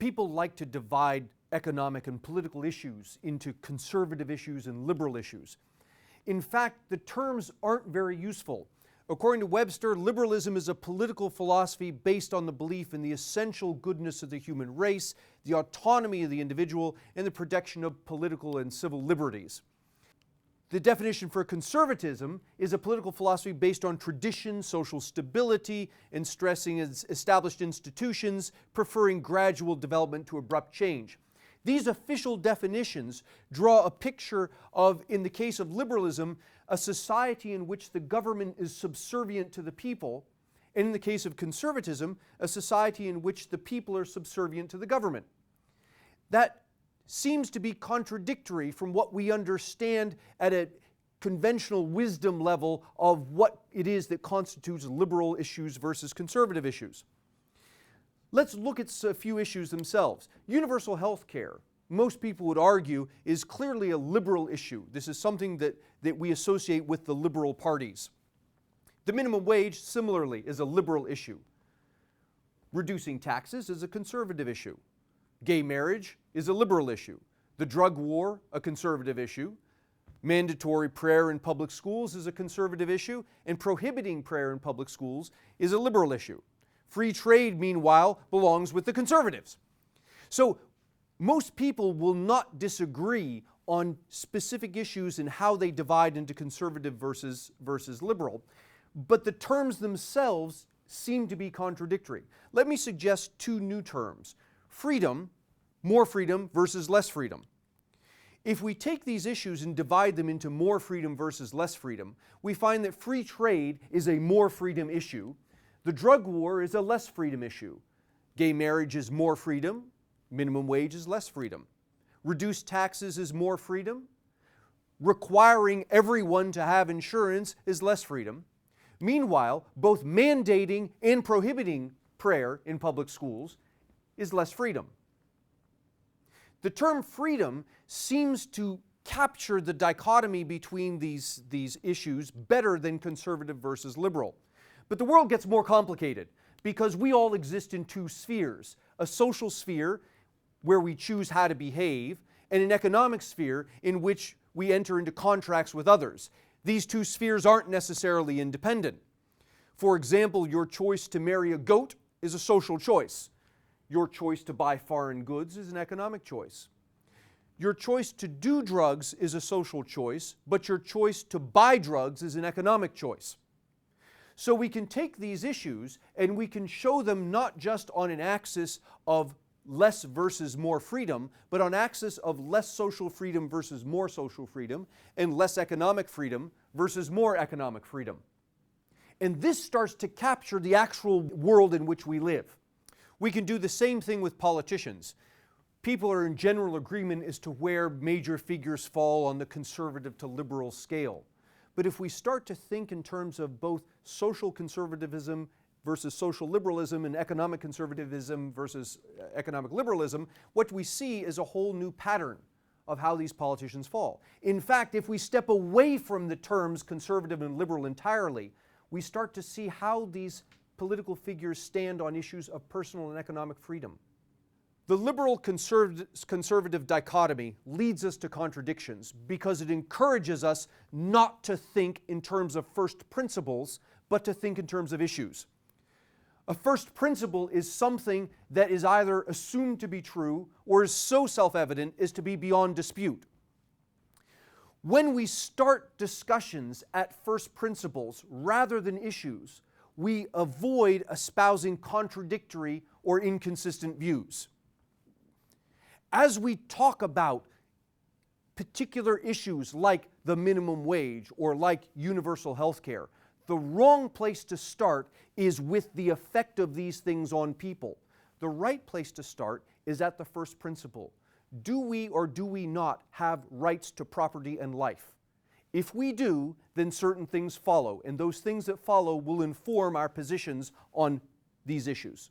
People like to divide economic and political issues into conservative issues and liberal issues. In fact, the terms aren't very useful. According to Webster, liberalism is a political philosophy based on the belief in the essential goodness of the human race, the autonomy of the individual, and the protection of political and civil liberties. The definition for conservatism is a political philosophy based on tradition, social stability, and stressing established institutions, preferring gradual development to abrupt change. These official definitions draw a picture of, in the case of liberalism, a society in which the government is subservient to the people, and in the case of conservatism, a society in which the people are subservient to the government. That seems to be contradictory from what we understand at a conventional wisdom level of what it is that constitutes liberal issues versus conservative issues. Let's look at a few issues themselves. Universal health care, most people would argue, is clearly a liberal issue. This is something that we associate with the liberal parties. The minimum wage, similarly, is a liberal issue. Reducing taxes is a conservative issue. Gay marriage is a liberal issue. The drug war, a conservative issue. Mandatory prayer in public schools is a conservative issue, and prohibiting prayer in public schools is a liberal issue. Free trade, meanwhile, belongs with the conservatives. So most people will not disagree on specific issues and how they divide into conservative versus liberal, but the terms themselves seem to be contradictory. Let me suggest two new terms. Freedom, more freedom versus less freedom. If we take these issues and divide them into more freedom versus less freedom, we find that free trade is a more freedom issue. The drug war is a less freedom issue. Gay marriage is more freedom. Minimum wage is less freedom. Reduced taxes is more freedom. Requiring everyone to have insurance is less freedom. Meanwhile, both mandating and prohibiting prayer in public schools is less freedom. The term freedom seems to capture the dichotomy between these issues better than conservative versus liberal. But the world gets more complicated because we all exist in two spheres: a social sphere where we choose how to behave, and an economic sphere in which we enter into contracts with others. These two spheres aren't necessarily independent. For example, your choice to marry a goat is a social choice. Your choice to buy foreign goods is an economic choice. Your choice to do drugs is a social choice, but your choice to buy drugs is an economic choice. So we can take these issues and we can show them not just on an axis of less versus more freedom, but on axis of less social freedom versus more social freedom, and less economic freedom versus more economic freedom. And this starts to capture the actual world in which we live. We can do the same thing with politicians. People are in general agreement as to where major figures fall on the conservative to liberal scale. But if we start to think in terms of both social conservatism versus social liberalism and economic conservatism versus economic liberalism, what we see is a whole new pattern of how these politicians fall. In fact, if we step away from the terms conservative and liberal entirely, we start to see how these political figures stand on issues of personal and economic freedom. The liberal-conservative dichotomy leads us to contradictions because it encourages us not to think in terms of first principles, but to think in terms of issues. A first principle is something that is either assumed to be true or is so self-evident as to be beyond dispute. When we start discussions at first principles rather than issues, we avoid espousing contradictory or inconsistent views. As we talk about particular issues like the minimum wage or like universal health care, the wrong place to start is with the effect of these things on people. The right place to start is at the first principle. Do we or do we not have rights to property and life? If we do, then certain things follow, and those things that follow will inform our positions on these issues.